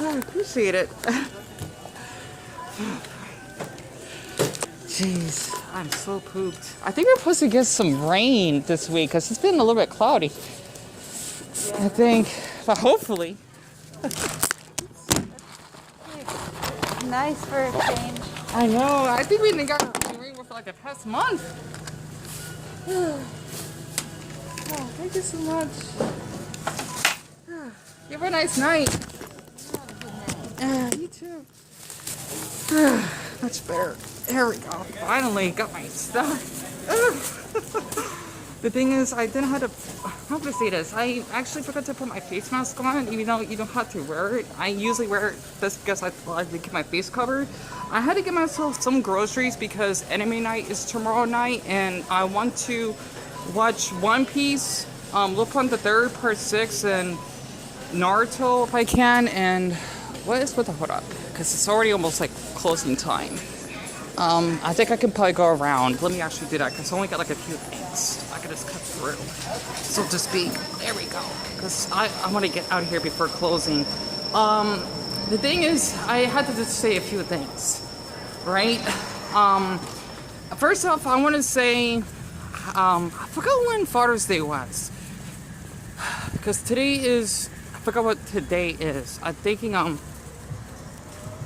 I appreciate it. Jeez, I'm so pooped. I think we're supposed to get some rain this week because it's been a little bit cloudy. I think, but hopefully. Nice for a change. I know. I think we didn't got rain for like the past month. Oh, thank you so much. You have a nice night. You too. Much better. There we go. Finally got my stuff. The thing is, I didn't have to. How can I say this? I actually forgot to put my face mask on, even though you don't have to wear it. I usually wear it just because I like to keep my face covered. I had to get myself some groceries because anime night is tomorrow night, and I want to watch One Piece, look on the third part 6, and Naruto if I can. And what the hold up? Because it's already almost like closing time. I think I can probably go around. Let me actually do that because I only got like a few things. I can just cut through, so to speak. There we go. Because I want to get out of here before closing. The thing is, I had to just say a few things, right? First off, I want to say, I forgot when Father's Day was. Because today is, I forgot what today is. I'm thinking,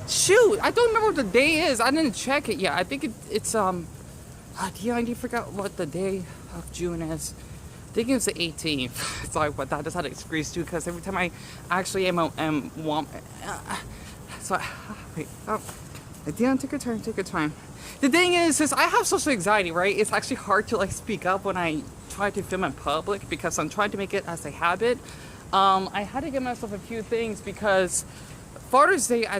shoot, I don't remember what the day is. I didn't check it yet. I think it's Deon, I forgot what the day of June is. I think it's the 18th. Sorry about that. I just had to squeeze too because every time I actually am so wait. Oh, Deon, take your time. The thing is I have social anxiety, right? It's actually hard to like speak up when I try to film in public because I'm trying to make it as a habit. I had to give myself a few things because Father's Day, I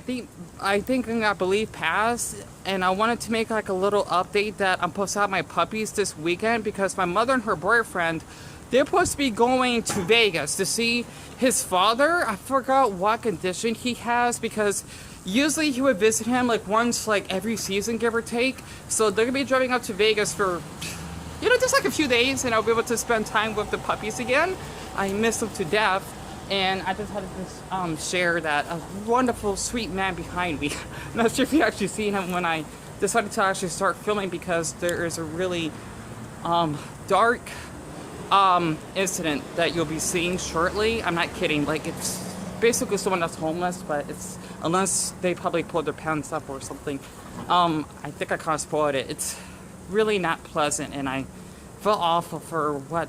believe passed, and I wanted to make like a little update that I'm supposed to have my puppies this weekend because my mother and her boyfriend, they're supposed to be going to Vegas to see his father. I forgot what condition he has because usually he would visit him like once like every season, give or take. So they're gonna be driving up to Vegas for, just like a few days, and I'll be able to spend time with the puppies again. I miss them to death. And I just had to just share that a wonderful, sweet man behind me. I'm not sure if you actually seen him when I decided to actually start filming because there is a really dark incident that you'll be seeing shortly. I'm not kidding. Like, it's basically someone that's homeless, but it's, unless they probably pulled their pants up or something. I think I kind of spoiled it. It's really not pleasant, and I feel awful for what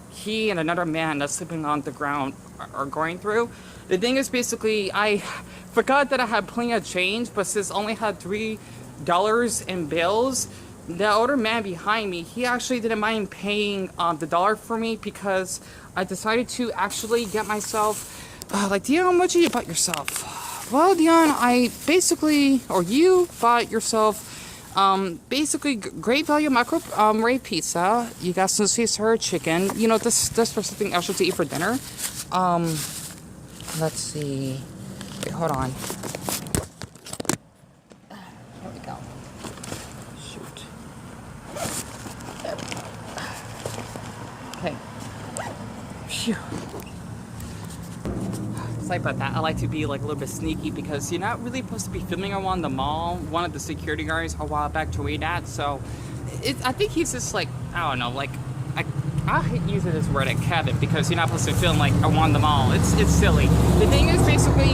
he and another man that's sleeping on the ground are going through. The thing is, basically, I forgot that I had plenty of change, but since I only had $3 in bills, the older man behind me, he actually didn't mind paying the dollar for me because I decided to actually get myself, like, Deon, what did you buy yourself? Well, Deon, you bought yourself basically great value microwave pizza. You got some sweet sour chicken. This for something extra to eat for dinner. Let's see. Wait, hold on. Here we go. Shoot. There we go. Okay. Phew. Sorry about that. I like to be like a little bit sneaky because you're not really supposed to be filming around the mall. One of the security guards a while back told me that, so I think he's just like, I don't know, like I hate using this word at Kevin because you're not supposed to film like around the mall. It's silly. The thing is basically,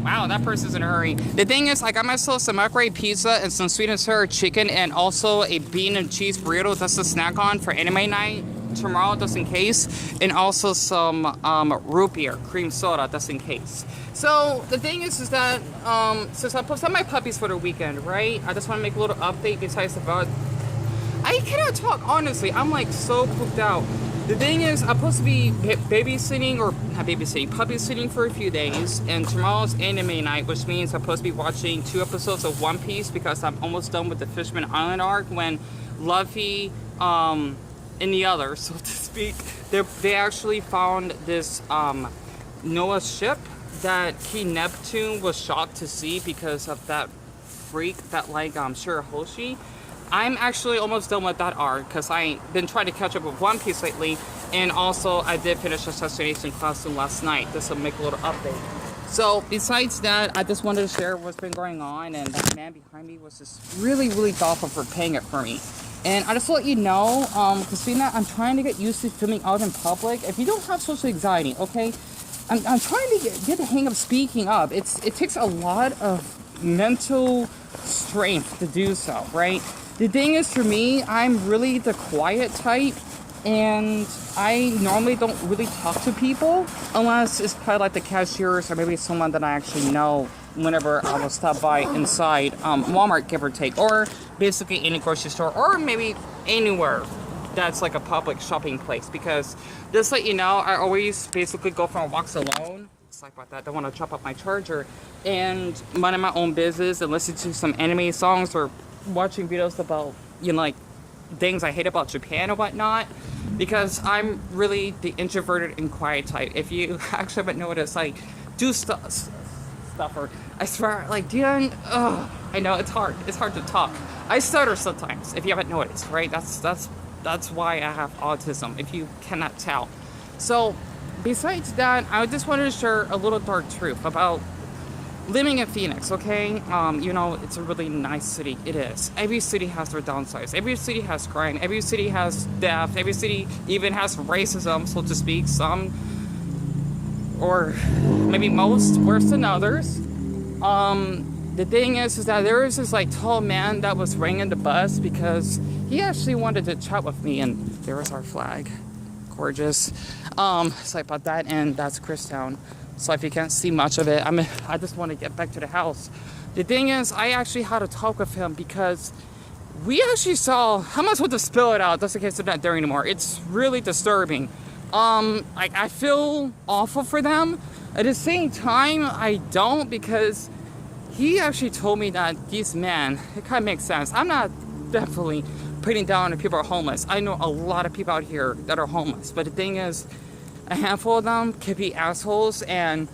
wow, that person's in a hurry. The thing is, I got myself some microwave pizza and some sweet and sour chicken and also a bean and cheese burrito just to snack on for anime night tomorrow, just in case, and also some root beer, cream soda, just in case. So the thing is that since I posted my puppies for the weekend, right? I just want to make a little update besides about. I cannot talk honestly. I'm like so pooped out. The thing is, I'm supposed to be babysitting or not babysitting, puppy sitting for a few days, and tomorrow's anime night, which means I'm supposed to be watching 2 episodes of One Piece because I'm almost done with the Fishman Island arc when Luffy in the other, so to speak, they actually found this Noah's ship that King Neptune was shocked to see because of that freak that like Shirahoshi. I'm actually almost done with that arc because I've been trying to catch up with One Piece lately, And also, I did finish assassination costume last night. This will make a little update. So, besides that, I just wanted to share what's been going on. And that man behind me was just really, really thoughtful for paying it for me. And I just want you know, because being that I'm trying to get used to filming out in public. If you don't have social anxiety, okay, I'm trying to get the hang of speaking up. It takes a lot of mental strength to do so, right? The thing is, for me, I'm really the quiet type, and I normally don't really talk to people unless it's probably like the cashiers or maybe someone that I actually know whenever I will stop by inside Walmart, give or take, or basically any grocery store, or maybe anywhere that's like a public shopping place. Because just to let you know, I always basically go for walks alone. It's like about that. I don't want to chop up my charger and minding my own business and listen to some anime songs or watching videos about, you know, like things I hate about Japan and whatnot. Because I'm really the introverted and quiet type. If you actually haven't noticed, like, do stuff, or I swear, like, Deon, I know it's hard to talk. I stutter sometimes, if you haven't noticed, right? That's why I have autism, if you cannot tell. So, besides that, I just wanted to share a little dark truth about living in Phoenix, okay? You know, it's a really nice city. It is. Every city has their downsides. Every city has crime. Every city has death. Every city even has racism, so to speak. Some, or maybe most, worse than others. The thing is that there was this like tall man that was ringing the bus because he actually wanted to chat with me, and there was our flag. Gorgeous. Sorry about that, and that's Christown. So if you can't see much of it, I just want to get back to the house. The thing is, I actually had to talk with him because we actually saw, I'm not supposed to spill it out just in case they're not there anymore. It's really disturbing. I feel awful for them. At the same time, I don't, because he actually told me that these men, it kind of makes sense. I'm not definitely putting down if people are homeless. I know a lot of people out here that are homeless, but the thing is, a handful of them could be assholes, and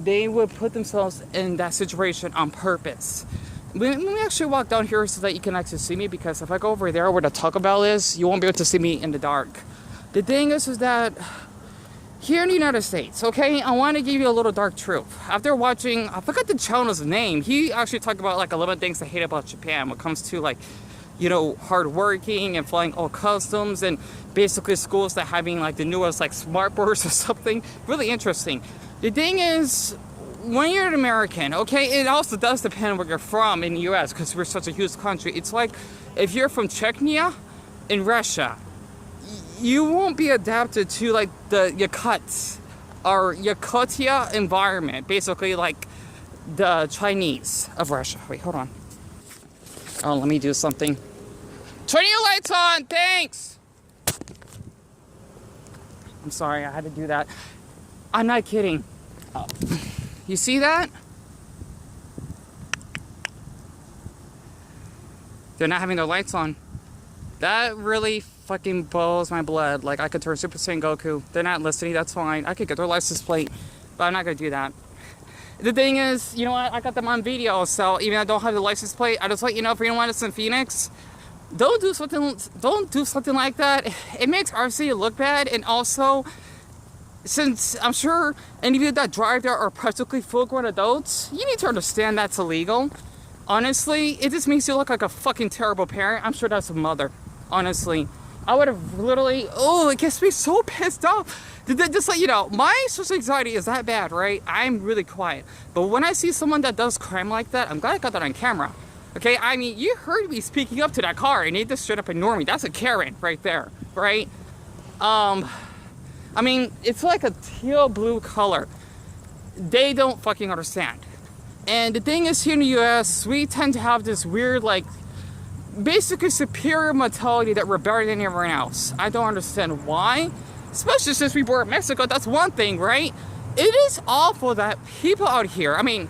they would put themselves in that situation on purpose. When we actually walk down here so that you can actually see me, because if I go over there where the Taco Bell is, you won't be able to see me in the dark. The thing is that here in the United States, okay, I want to give you a little dark truth. After watching, I forgot the channel's name, he actually talked about like 11 things I hate about Japan when it comes to like, you know, hardworking and flying all customs, and basically schools that having like the newest like smart boards or something. Really interesting. The thing is, when you're an American, okay, it also does depend where you're from in the US, because we're such a huge country. It's like if you're from Chechnya in Russia, you won't be adapted to like the Yakuts or Yakutia environment, basically like the Chinese of Russia. Wait, hold on. Oh, let me do something. Turn your lights on, thanks! I'm sorry, I had to do that. I'm not kidding. Oh. You see that? They're not having their lights on. That really fucking boils my blood. Like, I could turn Super Saiyan Goku. They're not listening, that's fine. I could get their license plate, but I'm not gonna do that. The thing is, you know what, I got them on video, so even though I don't have the license plate, I just let you know, if you don't want us in Phoenix, don't do something like that. It makes our city look bad, and also, since I'm sure any of you that drive there are practically full-grown adults, you need to understand that's illegal. Honestly, it just makes you look like a fucking terrible parent. I'm sure that's a mother, honestly. I would have literally, it gets me so pissed off. Just like, you know, my social anxiety is that bad, right? I'm really quiet. But when I see someone that does crime like that, I'm glad I got that on camera. Okay, I mean, you heard me speaking up to that car, and he just straight up ignore me. That's a Karen right there, right? I mean, it's like a teal blue color. They don't fucking understand. And the thing is, here in the US, we tend to have this weird, like, basically superior mentality that we're better than everyone else. I don't understand why. Especially since we were in Mexico, that's one thing, right? It is awful that people out here, I mean,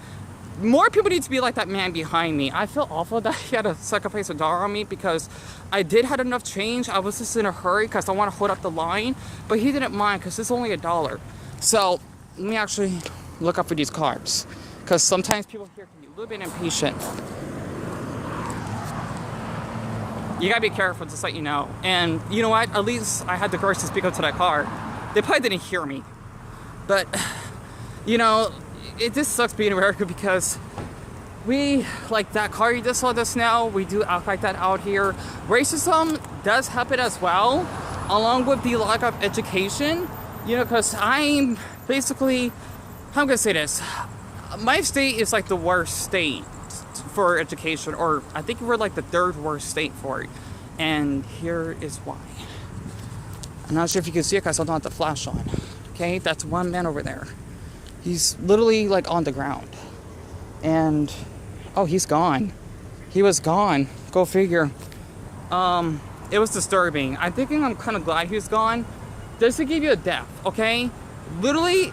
more people need to be like that man behind me. I feel awful that he had to sacrifice $1 on me because I did have enough change. I was just in a hurry because I want to hold up the line, but he didn't mind because it's only $1. So let me actually look up for these carbs, because sometimes people here can be a little bit impatient. you gotta be careful, just let you know. And you know what? At least I had the courage to speak up to that car. They probably didn't hear me. But, you know, it just sucks being America because we, like that car you just saw just now, we do act like that out here. Racism does happen as well, along with the lack of education. You know, because I'm basically, how am I gonna say this? My state is like the worst state for education, or I think we're like the third worst state for it. And here is why. I'm not sure if you can see it because I don't have the flash on. Okay, that's one man over there. He's literally like on the ground. And, oh, he's gone. He was gone. Go figure. It was disturbing. I'm thinking I'm kind of glad he was gone. Just to give you a death, okay? Literally,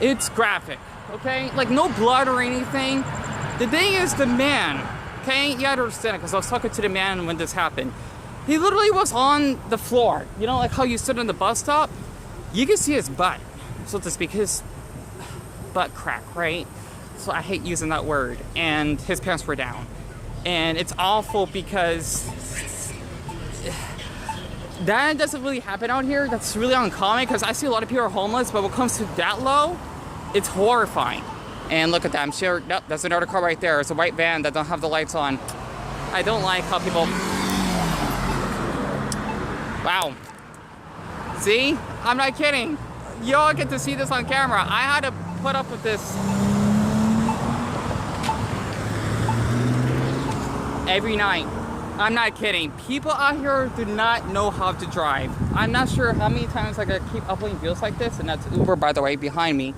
it's graphic, okay? Like, no blood or anything. The thing is, the man, okay? You gotta understand it, because I was talking to the man when this happened. He literally was on the floor. You know, like how you sit on the bus stop? You can see his butt, so to speak, his butt crack, right? So I hate using that word. And his pants were down. And it's awful because that doesn't really happen out here. That's really uncommon because I see a lot of people are homeless, but when it comes to that low, it's horrifying. And look at that, I'm sure, nope, that's another car right there. It's a white van that don't have the lights on. I don't like how people, wow. See, I'm not kidding. You all get to see this on camera. I had to put up with this every night. I'm not kidding. People out here do not know how to drive. I'm not sure how many times I gotta keep uploading videos like this, and that's Uber, by the way, behind me.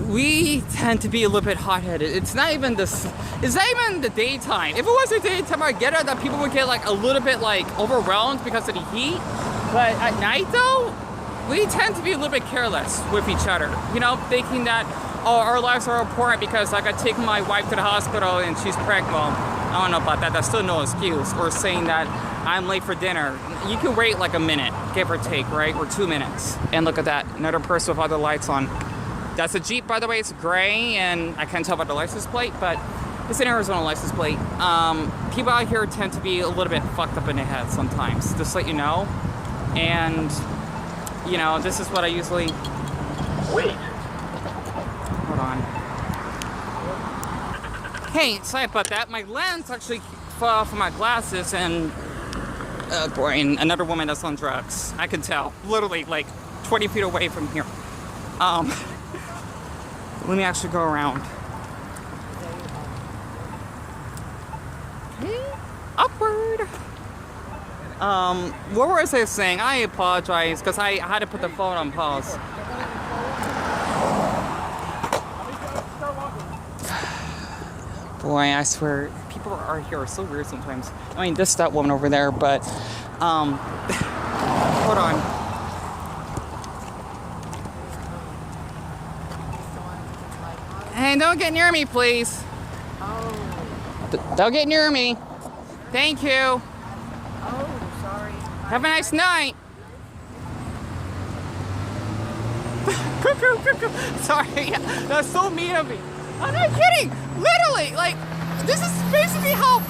We tend to be a little bit hot-headed. It's not even the daytime. If it was the daytime, I get it that people would get like a little bit like overwhelmed because of the heat. But at night though, we tend to be a little bit careless with each other. You know, thinking that, oh, our lives are important because I got to take my wife to the hospital and she's pregnant. Well, I don't know about that. That's still no excuse. Or saying that I'm late for dinner. You can wait like a minute, give or take, right? Or 2 minutes. And look at that, another person with other lights on. That's a Jeep, by the way. It's gray, and I can't tell by the license plate, but it's an Arizona license plate. People out here tend to be a little bit fucked up in the head sometimes, just to let you know. And, you know, this is what I usually... Wait. Hold on. Hey, sorry about that. My lens actually fell off of my glasses, and boy, and another woman that's on drugs. I can tell, literally like 20 feet away from here. Let me actually go around. Okay, upward. What was I saying? I apologize because I had to put the phone on pause. Boy, I swear, people are here are so weird sometimes. I mean, this is that woman over there, but, hold on. Hey, don't get near me, please. Don't get near me. Thank you. Oh, sorry. Have a nice night. Cuckoo, cuckoo. Sorry, that's so mean of me. I'm not kidding. Literally, like, this is basically how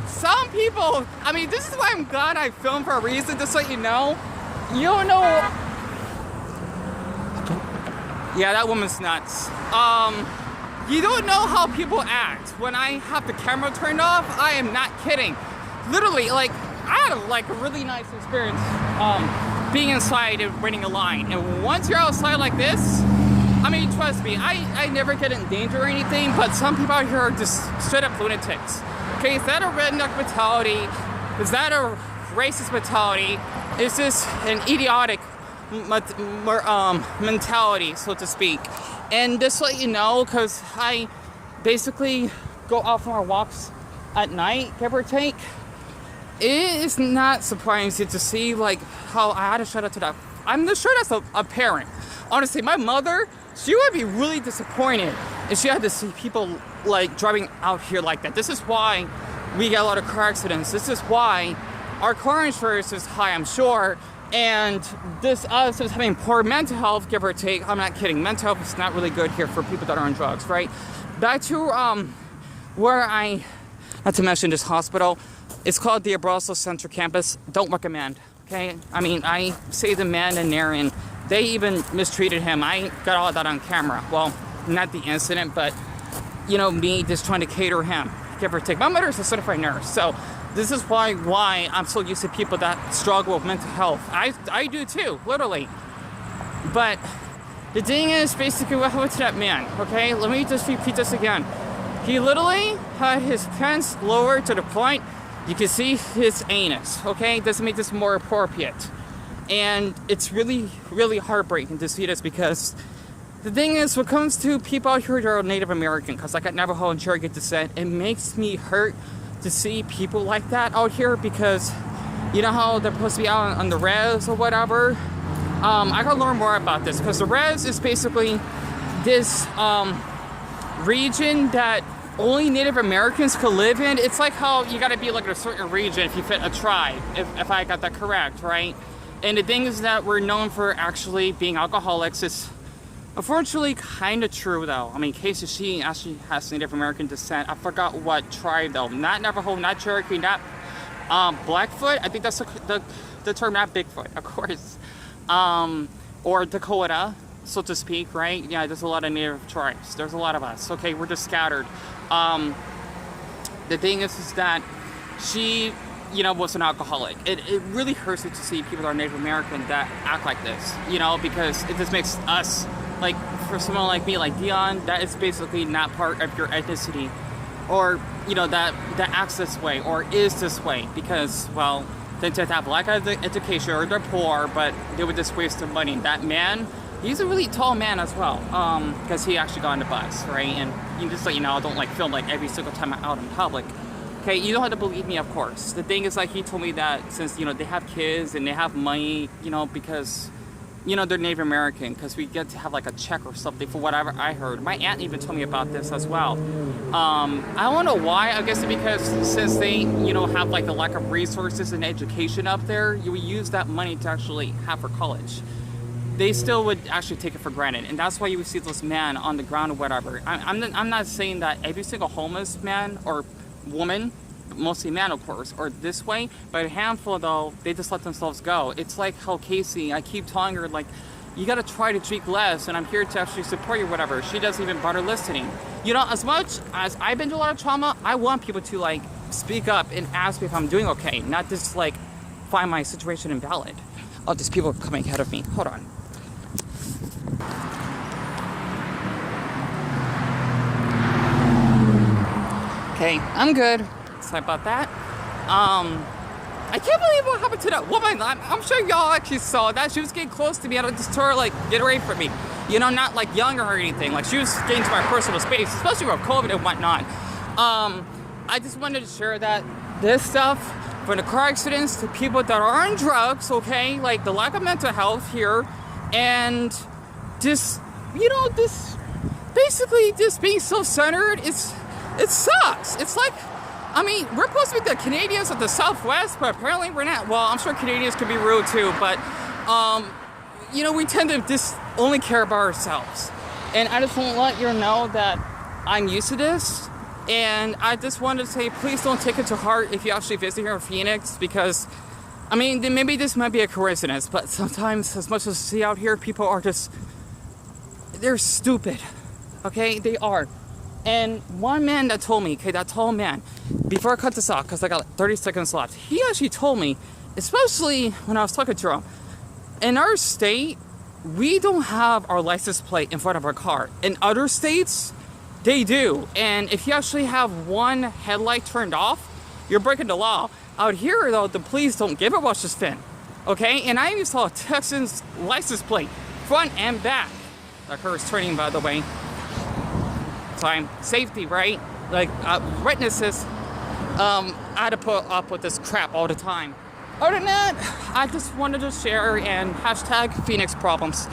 some people, I mean, this is why I'm glad I filmed for a reason, just so you know. You don't know. Yeah, that woman's nuts. You don't know how people act. When I have the camera turned off, I am not kidding. Literally, like, I had a really nice experience being inside and waiting a line. And once you're outside like this, I mean, trust me, I never get in danger or anything, but some people out here are just straight up lunatics. Okay, is that a redneck mentality? Is that a racist mentality? Is this an idiotic mentality, so to speak? And just to let you know, because I basically go out for my walks at night, give or take, it is not surprising to see like how I had to shout out to that. I'm just sure that's a parent. Honestly, my mother, she would be really disappointed if she had to see people like driving out here like that. This is why we get a lot of car accidents. This is why our car insurance is high, I'm sure. And this us is having poor mental health, give or take. I'm not kidding. Mental health is not really good here for people that are on drugs, right? Back to where not to mention this hospital. It's called the Abrazo Central Campus. Don't recommend, okay? I mean, I saved a man in there, and they even mistreated him. I got all that on camera. Well, not the incident, but, you know, me just trying to cater him, give or take. My mother's a certified nurse, so this is why I'm so used to people that struggle with mental health. I do too, literally. But the thing is, basically, what happened to that man, okay? Let me just repeat this again. He literally had his pants lowered to the point you can see his anus, okay? Doesn't make this more appropriate. And it's really, really heartbreaking to see this, because the thing is, when it comes to people out here that are Native American, because I got Navajo and Cherokee descent, it makes me hurt to see people like that out here, because you know how they're supposed to be out on the res or whatever? I gotta learn more about this, because the res is basically this region that only Native Americans could live in. It's like how you gotta be like in a certain region if you fit a tribe, if I got that correct, right? And the thing is that we're known for actually being alcoholics. It's unfortunately kind of true, though. I mean, Casey, she actually has Native American descent. I forgot what tribe, though. Not Navajo, not Cherokee, not Blackfoot. I think that's the term, not Bigfoot, of course. Or Dakota, so to speak, right? Yeah, there's a lot of Native tribes. There's a lot of us. Okay, we're just scattered. The thing is that she, you know, was an alcoholic. It really hurts me to see people that are Native American that act like this, you know, because it just makes us, like, for someone like me, like Deon, that is basically not part of your ethnicity, or, you know, that acts this way or is this way because, well, they tend to have lack of education, or they're poor, but they would just waste their money. That man, he's a really tall man as well, because he actually got on the bus, right? And you just let you know, I don't like film like every single time I'm out in public. Okay, you don't have to believe me, of course. The thing is, like, he told me that since, you know, they have kids and they have money, you know, because, you know, they're Native American, because we get to have like a check or something for whatever I heard. My aunt even told me about this as well. I don't know why. I guess because since they, you know, have like a lack of resources and education up there, you would use that money to actually have for college. They still would actually take it for granted, and that's why you would see those men on the ground or whatever. I'm not saying that every single homeless man or woman, mostly man of course, or this way, but a handful though, they just let themselves go. It's like how Casey, I keep telling her, like, you gotta try to drink less, and I'm here to actually support you or whatever. She doesn't even bother listening. You know, as much as I've been through a lot of trauma, I want people to like speak up and ask me if I'm doing okay, not just like find my situation invalid. Oh, there's people coming ahead of me. Hold on. Okay, I'm good. Sorry about that. I can't believe what happened to that woman. I'm sure y'all actually saw that. She was getting close to me. I just told her, like, get away from me. You know, not like younger or anything. Like, she was getting to my personal space, especially with COVID and whatnot. I just wanted to share that this stuff, from the car accidents to people that are on drugs, okay, like the lack of mental health here, and just, you know, this basically just being self-centered, it sucks. It's like, I mean, we're supposed to be the Canadians of the Southwest, but apparently we're not. Well, I'm sure Canadians can be rude too, but, you know, we tend to just only care about ourselves. And I just want to let you know that I'm used to this. And I just wanted to say, please don't take it to heart if you actually visit here in Phoenix, because, I mean, maybe this might be a coincidence, but sometimes, as much as I see out here, people are just, they're stupid, okay? They are. And one man that told me, okay, that tall man, before I cut this off, because I got like 30 seconds left, he actually told me, especially when I was talking to him, in our state, we don't have our license plate in front of our car. In other states, they do. And if you actually have one headlight turned off, you're breaking the law. Out here, though, the police don't give a what's this fin. Okay? And I even saw a Texan's license plate, front and back. That car is turning, by the way. Time. Safety, right? Like, witnesses. I had to put up with this crap all the time. Other than that, I just wanted to share and hashtag Phoenix problems.